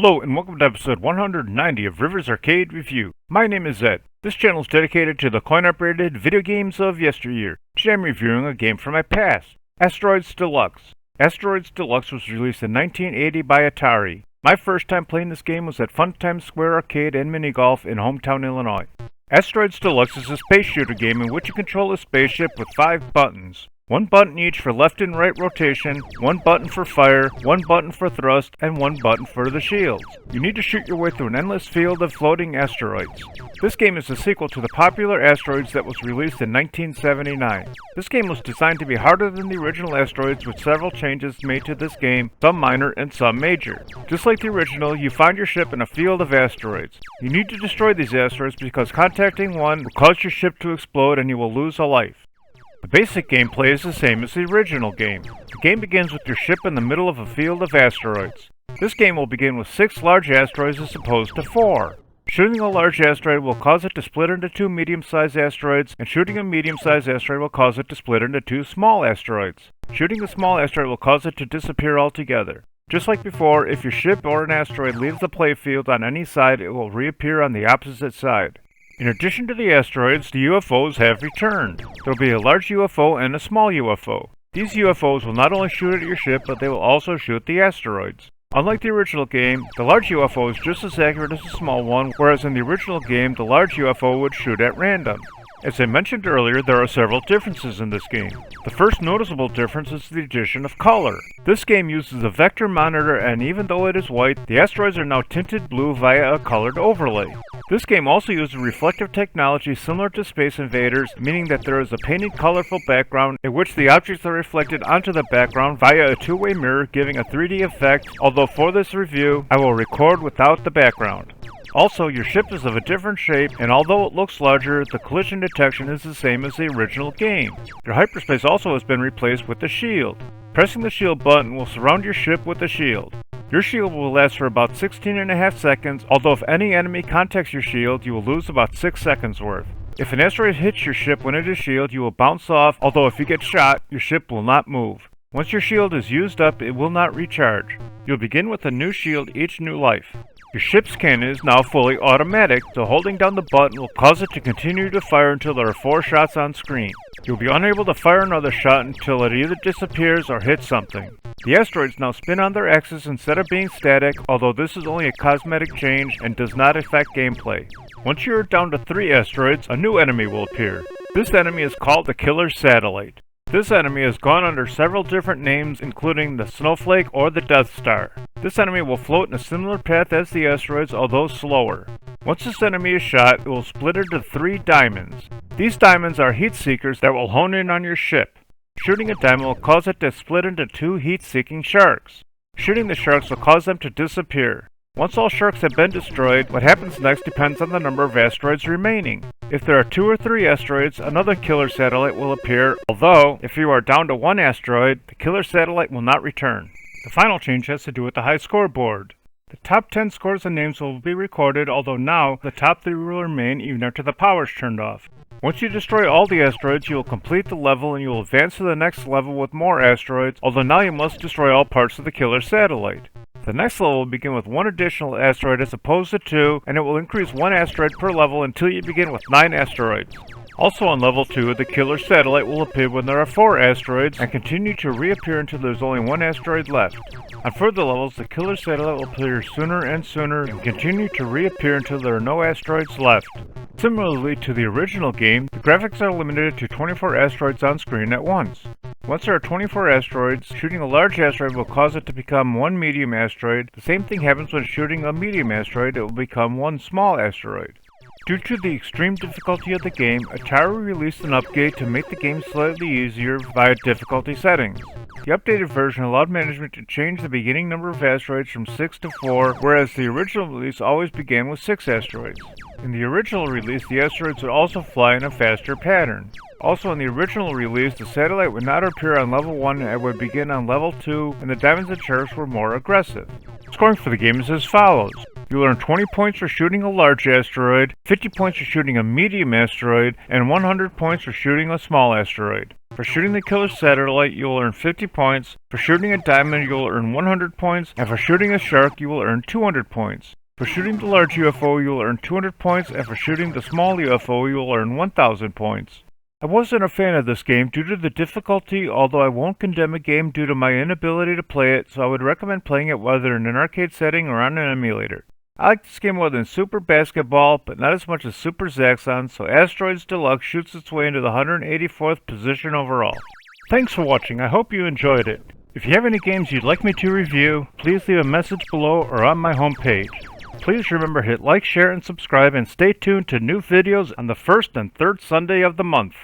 Hello and welcome to episode 190 of Rivers Arcade Review. My name is Ed. This channel is dedicated to the coin-operated video games of yesteryear. Today I'm reviewing a game from my past, Asteroids Deluxe. Asteroids Deluxe was released in 1980 by Atari. My first time playing this game was at Funtime Square Arcade and Mini Golf in hometown Illinois. Asteroids Deluxe is a space shooter game in which you control a spaceship with 5 buttons. 1 button each for left and right rotation, 1 button for fire, 1 button for thrust, and 1 button for the shields. You need to shoot your way through an endless field of floating asteroids. This game is a sequel to the popular Asteroids that was released in 1979. This game was designed to be harder than the original Asteroids, with several changes made to this game, some minor and some major. Just like the original, you find your ship in a field of asteroids. You need to destroy these asteroids because contacting one will cause your ship to explode and you will lose a life. The basic gameplay is the same as the original game. The game begins with your ship in the middle of a field of asteroids. This game will begin with 6 large asteroids as opposed to 4. Shooting a large asteroid will cause it to split into 2 medium-sized asteroids, and shooting a medium-sized asteroid will cause it to split into 2 small asteroids. Shooting a small asteroid will cause it to disappear altogether. Just like before, if your ship or an asteroid leaves the playfield on any side, it will reappear on the opposite side. In addition to the asteroids, the UFOs have returned. There will be a large UFO and a small UFO. These UFOs will not only shoot at your ship, but they will also shoot the asteroids. Unlike the original game, the large UFO is just as accurate as the small one, whereas in the original game, the large UFO would shoot at random. As I mentioned earlier, there are several differences in this game. The first noticeable difference is the addition of color. This game uses a vector monitor, and even though it is white, the asteroids are now tinted blue via a colored overlay. This game also uses reflective technology similar to Space Invaders, meaning that there is a painted colorful background in which the objects are reflected onto the background via a two-way mirror, giving a 3D effect, although for this review, I will record without the background. Also, your ship is of a different shape, and although it looks larger, the collision detection is the same as the original game. Your hyperspace also has been replaced with the shield. Pressing the shield button will surround your ship with a shield. Your shield will last for about 16.5 seconds, although if any enemy contacts your shield, you will lose about 6 seconds worth. If an asteroid hits your ship when it is shielded, you will bounce off, although if you get shot, your ship will not move. Once your shield is used up, it will not recharge. You'll begin with a new shield each new life. Your ship's cannon is now fully automatic, so holding down the button will cause it to continue to fire until there are 4 shots on screen. You'll be unable to fire another shot until it either disappears or hits something. The asteroids now spin on their axis instead of being static, although this is only a cosmetic change and does not affect gameplay. Once you are down to 3 asteroids, a new enemy will appear. This enemy is called the Killer Satellite. This enemy has gone under several different names, including the Snowflake or the Death Star. This enemy will float in a similar path as the asteroids, although slower. Once this enemy is shot, it will split into 3 diamonds. These diamonds are heat seekers that will hone in on your ship. Shooting a diamond will cause it to split into 2 heat-seeking sharks. Shooting the sharks will cause them to disappear. Once all sharks have been destroyed, what happens next depends on the number of asteroids remaining. If there are 2 or 3 asteroids, another killer satellite will appear, although, if you are down to 1 asteroid, the killer satellite will not return. The final change has to do with the high scoreboard. The top 10 scores and names will be recorded, although now the top 3 will remain even after the power is turned off. Once you destroy all the asteroids, you will complete the level and you will advance to the next level with more asteroids, although now you must destroy all parts of the killer satellite. The next level will begin with 1 additional asteroid as opposed to 2, and it will increase 1 asteroid per level until you begin with 9 asteroids. Also on level 2, the killer satellite will appear when there are 4 asteroids, and continue to reappear until there is only 1 asteroid left. On further levels, the killer satellite will appear sooner and sooner, and continue to reappear until there are no asteroids left. Similarly to the original game, the graphics are limited to 24 asteroids on screen at once. Once there are 24 asteroids, shooting a large asteroid will cause it to become 1 medium asteroid. The same thing happens when shooting a medium asteroid, it will become 1 small asteroid. Due to the extreme difficulty of the game, Atari released an update to make the game slightly easier via difficulty settings. The updated version allowed management to change the beginning number of asteroids from 6 to 4, whereas the original release always began with 6 asteroids. In the original release, the asteroids would also fly in a faster pattern. Also, in the original release, the satellite would not appear on level 1 and would begin on level 2, and the diamonds and sharks were more aggressive. Scoring for the game is as follows. You earn 20 points for shooting a large asteroid, 50 points for shooting a medium asteroid, and 100 points for shooting a small asteroid. For shooting the killer satellite, you will earn 50 points. For shooting a diamond, you will earn 100 points. And for shooting a shark, you will earn 200 points. For shooting the large UFO, you will earn 200 points. And for shooting the small UFO, you will earn 1000 points. I wasn't a fan of this game due to the difficulty, although I won't condemn a game due to my inability to play it, so I would recommend playing it whether in an arcade setting or on an emulator. I like this game more than Super Basketball, but not as much as Super Zaxxon, so Asteroids Deluxe shoots its way into the 184th position overall. Thanks for watching, I hope you enjoyed it. If you have any games you'd like me to review, please leave a message below or on my homepage. Please remember to hit like, share, and subscribe, and stay tuned to new videos on the first and third Sunday of the month.